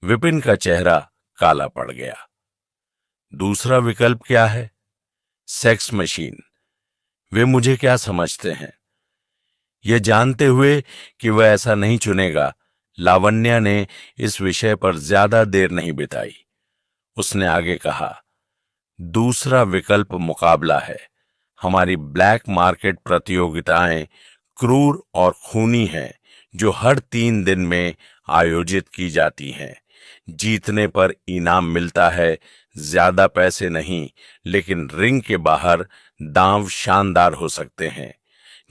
विपिन का चेहरा काला पड़ गया। दूसरा विकल्प क्या है? Sex machine. वे मुझे क्या समझते हैं? यह जानते हुए कि वह ऐसा नहीं चुनेगा, लावण्या ने इस विषय पर ज्यादा देर नहीं बिताई। उसने आगे कहा, दूसरा विकल्प मुकाबला है। हमारी ब्लैक मार्केट प्रतियोगिताएं क्रूर और खूनी हैं, जो हर 3 दिन में आयोजित की जाती हैं। जीतने पर इनाम मिलता है, ज्यादा पैसे नहीं, लेकिन रिंग के बाहर दांव शानदार हो सकते हैं।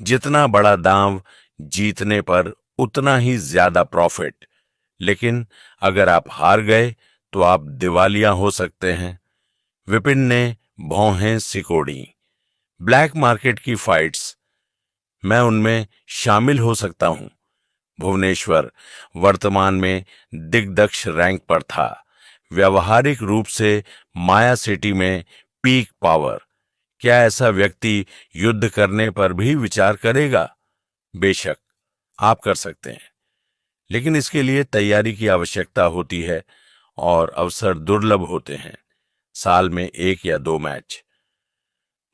जितना बड़ा दांव, जीतने पर उतना ही ज्यादा प्रॉफिट। लेकिन अगर आप हार गए तो आप दिवालिया हो सकते हैं। विपिन ने भौहें सिकोड़ी। ब्लैक मार्केट की फाइट्स, मैं उनमें शामिल हो सकता हूं। भुवनेश्वर वर्तमान में दिग्दक्ष रैंक पर था, व्यवहारिक रूप से माया सिटी में पीक पावर। क्या ऐसा व्यक्ति युद्ध करने पर भी विचार करेगा? बेशक, आप कर सकते हैं, लेकिन इसके लिए तैयारी की आवश्यकता होती है और अवसर दुर्लभ होते हैं। साल में 1 या 2 मैच।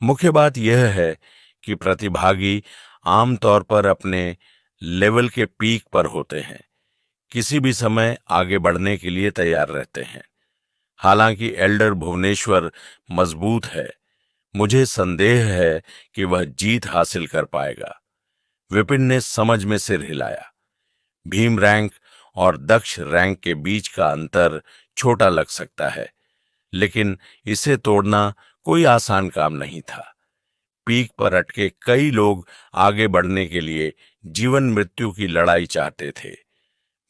मुख्य बात यह है कि प्रतिभागी आमतौर पर अपने लेवल के पीक पर होते हैं, किसी भी समय आगे बढ़ने के लिए तैयार रहते हैं। हालांकि एल्डर भुवनेश्वर मजबूत है, मुझे संदेह है कि वह जीत हासिल कर पाएगा। विपिन ने समझ में सिर हिलाया। भीम रैंक और दक्ष रैंक के बीच का अंतर छोटा लग सकता है, लेकिन इसे तोड़ना कोई आसान काम नहीं था। पीक पर अटके कई लोग आगे बढ़ने के लिए जीवन मृत्यु की लड़ाई चाहते थे।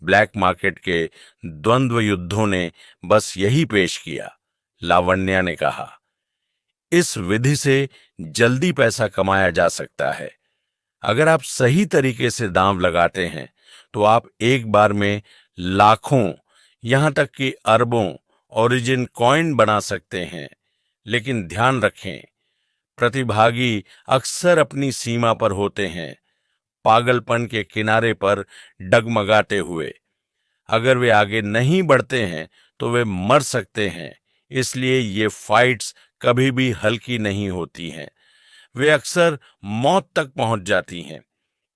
ब्लैक मार्केट के द्वंद्व युद्धों ने बस यही पेश किया। लावण्या ने कहा, इस विधि से जल्दी पैसा कमाया जा सकता है। अगर आप सही तरीके से दांव लगाते हैं तो आप एक बार में लाखों, यहां तक कि अरबों ओरिजिन कॉइन बना सकते हैं। लेकिन ध्यान रखें, प्रतिभागी अक्सर अपनी सीमा पर होते हैं, पागलपन के किनारे पर डगमगाते हुए। अगर वे आगे नहीं बढ़ते हैं तो वे मर सकते हैं। इसलिए ये फाइट्स कभी भी हल्की नहीं होती हैं, वे अक्सर मौत तक पहुंच जाती हैं।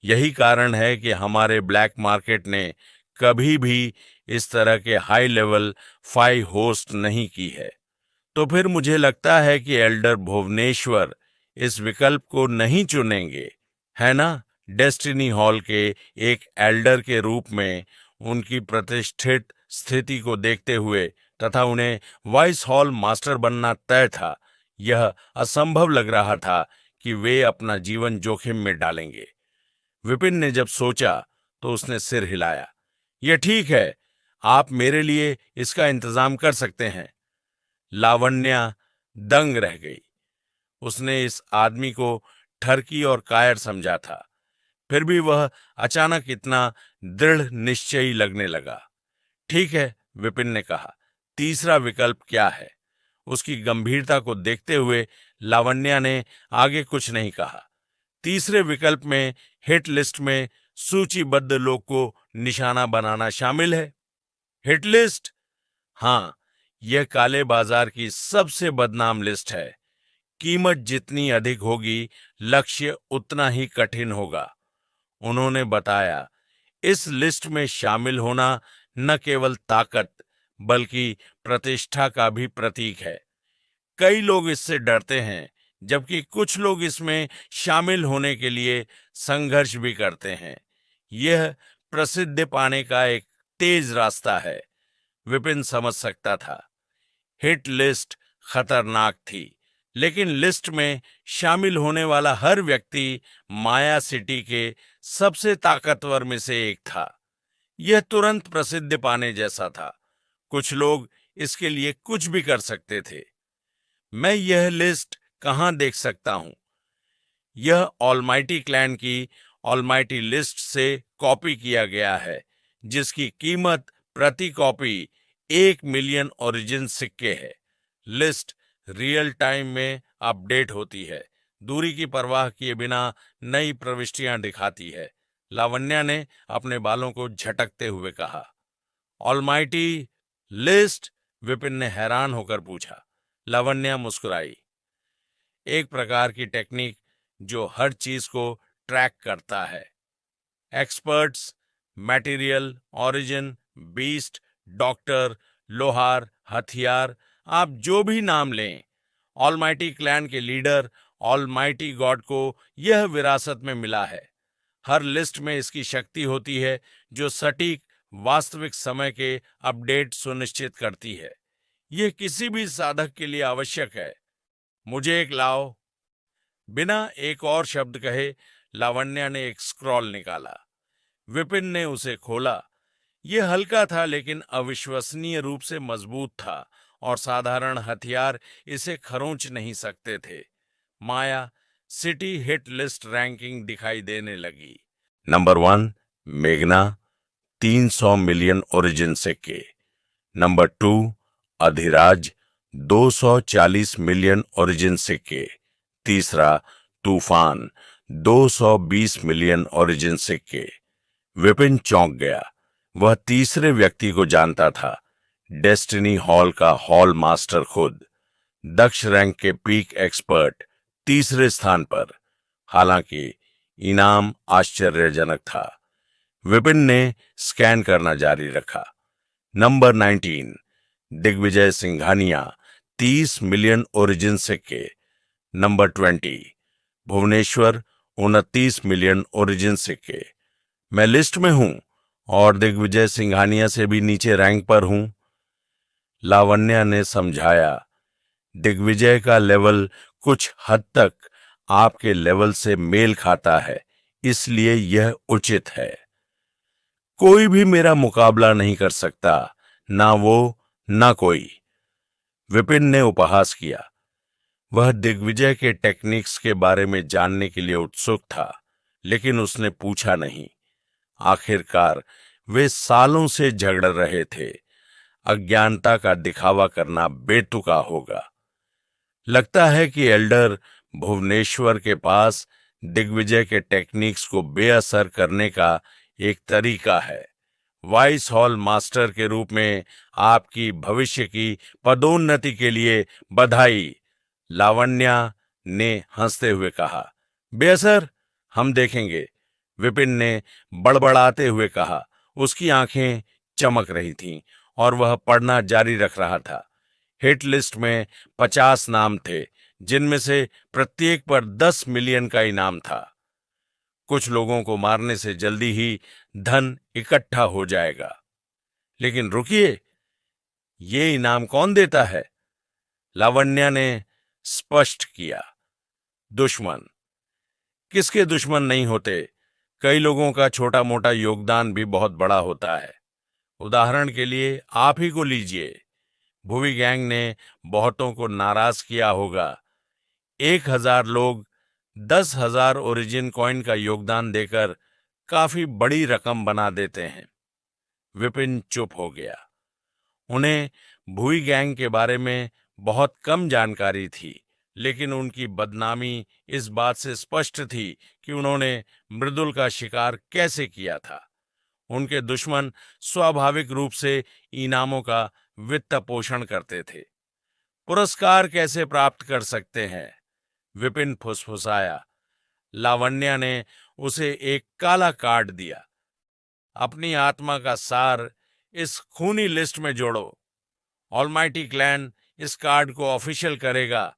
यही कारण है कि हमारे ब्लैक मार्केट ने कभी भी इस तरह के हाई लेवल फाइट होस्ट नहीं की है। तो फिर मुझे लगता है कि एल्डर भुवनेश्वर इस विकल्प को नहीं चुनेंगे, है ना? डेस्टिनी हॉल के एक एल्डर के रूप में उनकी प्रतिष्ठित स्थिति को देखते हुए तथा उन्हें वाइस हॉल मास्टर बनना तय था, यह असंभव लग रहा था कि वे अपना जीवन जोखिम में डालेंगे। विपिन ने जब सोचा तो उसने सिर हिलाया। यह ठीक है, आप मेरे लिए इसका इंतजाम कर सकते हैं। लावण्या दंग रह गई। उसने इस आदमी को ठरकी और कायर समझा था, फिर भी वह अचानक इतना दृढ़ निश्चयी लगने लगा। ठीक है, विपिन ने कहा, तीसरा विकल्प क्या है? उसकी गंभीरता को देखते हुए लावण्या ने आगे कुछ नहीं कहा। तीसरे विकल्प में हिट लिस्ट में सूचीबद्ध लोग को निशाना बनाना शामिल है। Hit list? हाँ, यह काले बाजार की सबसे बदनाम लिस्ट है। कीमत जितनी अधिक होगी, लक्ष्य उतना ही कठिन होगा। उन्होंने बताया, इस लिस्ट में शामिल होना न केवल ताकत बल्कि प्रतिष्ठा का भी प्रतीक है। कई लोग इससे डरते हैं, जबकि कुछ लोग इसमें शामिल होने के लिए संघर्ष भी करते हैं। यह प्रसिद्धि पाने का एक तेज रास्ता है। विपिन समझ सकता था, हिट लिस्ट खतरनाक थी, लेकिन लिस्ट में शामिल होने वाला हर व्यक्ति माया सिटी के सबसे ताकतवर में से एक था। यह तुरंत प्रसिद्धि पाने जैसा था। कुछ लोग इसके लिए कुछ भी कर सकते थे। मैं यह लिस्ट कहां देख सकता हूं? यह ऑलमाइटी क्लैन की ऑलमाइटी लिस्ट से कॉपी किया गया है, जिसकी कीमत प्रति कॉपी 1 मिलियन ओरिजिन सिक्के है। लिस्ट रियल टाइम में अपडेट होती है, दूरी की परवाह किए बिना नई प्रविष्टियां दिखाती है। लावण्या ने अपने बालों को झटकते हुए कहा, ऑलमाइटी लिस्ट? विपिन ने हैरान होकर पूछा। लावण्या मुस्कुराई। एक प्रकार की टेक्निक जो हर चीज को ट्रैक करता है। Experts, material, origin, beast, doctor, लोहार, हथियार, आप जो भी नाम लें। ऑलमाइटी क्लैन के लीडर ऑलमाइटी गॉड को यह विरासत में मिला है। हर लिस्ट में इसकी शक्ति होती है जो सटीक वास्तविक समय के अपडेट सुनिश्चित करती है। यह किसी भी साधक के लिए आवश्यक है। मुझे एक लाओ। बिना एक और शब्द कहे लावण्या ने एक स्क्रॉल निकाला। विपिन ने उसे खोला। यह हल्का था लेकिन अविश्वसनीय रूप से मजबूत था और साधारण हथियार इसे खरोंच नहीं सकते थे। माया सिटी हिट लिस्ट रैंकिंग दिखाई देने लगी। नंबर 1 मेघना, 300 मिलियन ओरिजिन सिक्के। नंबर 2 अधिराज, 240 मिलियन ओरिजिन सिक्के। तीसरा तूफान, 220 मिलियन ओरिजिन सिक्के। विपिन चौंक गया। वह तीसरे व्यक्ति को जानता था, डेस्टिनी हॉल का हॉल मास्टर खुद, दक्ष रैंक के पीक एक्सपर्ट, तीसरे स्थान पर। हालांकि इनाम आश्चर्यजनक था। विपिन ने स्कैन करना जारी रखा। Number 19 Digvijay Singhania, 30 million origin सिक्के। नंबर 20 भुवनेश्वर, 29 मिलियन ओरिजिन सिक्के। मैं लिस्ट में हूं और दिग्विजय सिंघानिया से भी नीचे रैंक पर हूं। लावण्या ने समझाया। दिग्विजय का लेवल कुछ हद तक आपके लेवल से मेल खाता है, इसलिए यह उचित है। कोई भी मेरा मुकाबला नहीं कर सकता, ना वो ना कोई। विपिन ने उपहास किया। वह दिग्विजय के टेक्निक्स के बारे में जानने के लिए उत्सुक था, लेकिन उसने पूछा नहीं। आखिरकार वे सालों से झगड़ रहे थे। अज्ञानता का दिखावा करना बेतुका होगा। लगता है कि एल्डर भुवनेश्वर के पास दिग्विजय के टेक्निक्स को बेअसर करने का एक तरीका है। वाइस हॉल मास्टर के रूप में आपकी भविष्य की पदोन्नति के लिए बधाई, लावण्या ने हंसते हुए कहा। बेअसर? हम देखेंगे, विपिन ने बड़बड़ाते हुए कहा। उसकी आंखें चमक रही थीं और वह पढ़ना जारी रख रहा था। हिट लिस्ट में 50 नाम थे, जिनमें से प्रत्येक पर 10 मिलियन का इनाम था। कुछ लोगों को मारने से जल्दी ही धन इकट्ठा हो जाएगा। लेकिन रुकिए, ये इनाम कौन देता है? लावण्या ने स्पष्ट किया। दुश्मन। किसके दुश्मन नहीं होते? कई लोगों का छोटा मोटा योगदान भी बहुत बड़ा होता है। उदाहरण के लिए आप ही को लीजिए। भुवी गैंग ने बहुतों को नाराज किया होगा। 1000 लोग 10,000 ओरिजिन कॉइन का योगदान देकर काफी बड़ी रकम बना देते हैं। विपिन चुप हो गया। उन्हें भुवी गैंग के बारे में बहुत कम जानकारी थी, लेकिन उनकी बदनामी इस बात से स्पष्ट थी कि उन्होंने मृदुल का शिकार कैसे किया था। उनके दुश्मन स्वाभाविक रूप से इनामों का वित्त पोषण करते थे। पुरस्कार कैसे प्राप्त कर सकते हैं? विपिन फुसफुसाया। लावण्या ने उसे एक काला कार्ड दिया। अपनी आत्मा का सार इस खूनी लिस्ट में जोड़ो। ऑलमाइटी क्लैन इस कार्ड को ऑफिशियल करेगा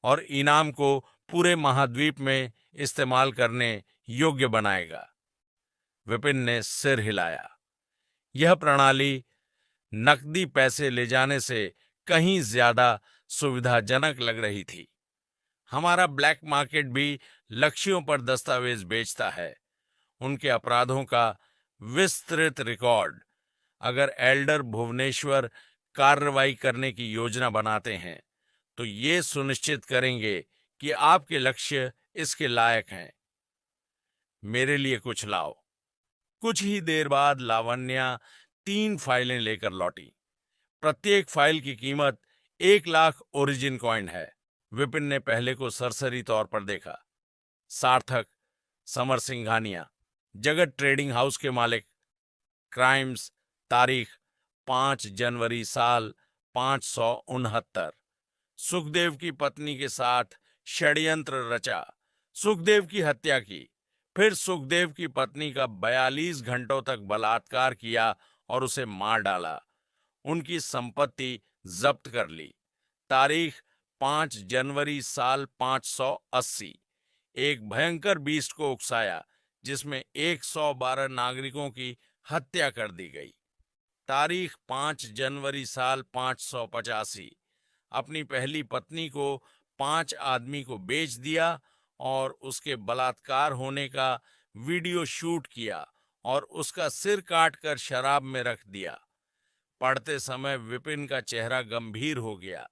और इनाम को पूरे महाद्वीप में इस्तेमाल करने योग्य बनाएगा। विपिन ने सिर हिलाया। यह प्रणाली नकदी पैसे ले जाने से कहीं ज्यादा सुविधाजनक लग रही थी। हमारा ब्लैक मार्केट भी लक्ष्यों पर दस्तावेज बेचता है, उनके अपराधों का विस्तृत रिकॉर्ड। अगर एल्डर भुवनेश्वर कार्रवाई करने की योजना बनाते हैं तो ये सुनिश्चित करेंगे कि आपके लक्ष्य इसके लायक हैं। मेरे लिए कुछ लाओ। कुछ ही देर बाद लावण्या 3 फाइलें लेकर लौटी। प्रत्येक फाइल की कीमत 1 लाख ओरिजिन कॉइन है। विपिन ने पहले को सरसरी तौर पर देखा। सार्थक, समर सिंघानिया, जगत ट्रेडिंग हाउस के मालिक, क्राइम्स, तारीख, 5 जनवरी साल 569। सुखदेव की पत्नी के साथ षड्यंत्र रचा, सुखदेव की हत्या की, फिर सुखदेव की पत्नी का 42 घंटों तक बलात्कार किया और उसे मार डाला। उनकी संपत्ति जब्त कर ली। तारीख 5 जनवरी साल 580। एक भयंकर बीस्ट को उकसाया जिसमें 112 नागरिकों की हत्या कर दी गई। तारीख 5 जनवरी साल 585। अपनी पहली पत्नी को 5 आदमी को बेच दिया और उसके बलात्कार होने का वीडियो शूट किया और उसका सिर काट कर शराब में रख दिया। पढ़ते समय विपिन का चेहरा गंभीर हो गया।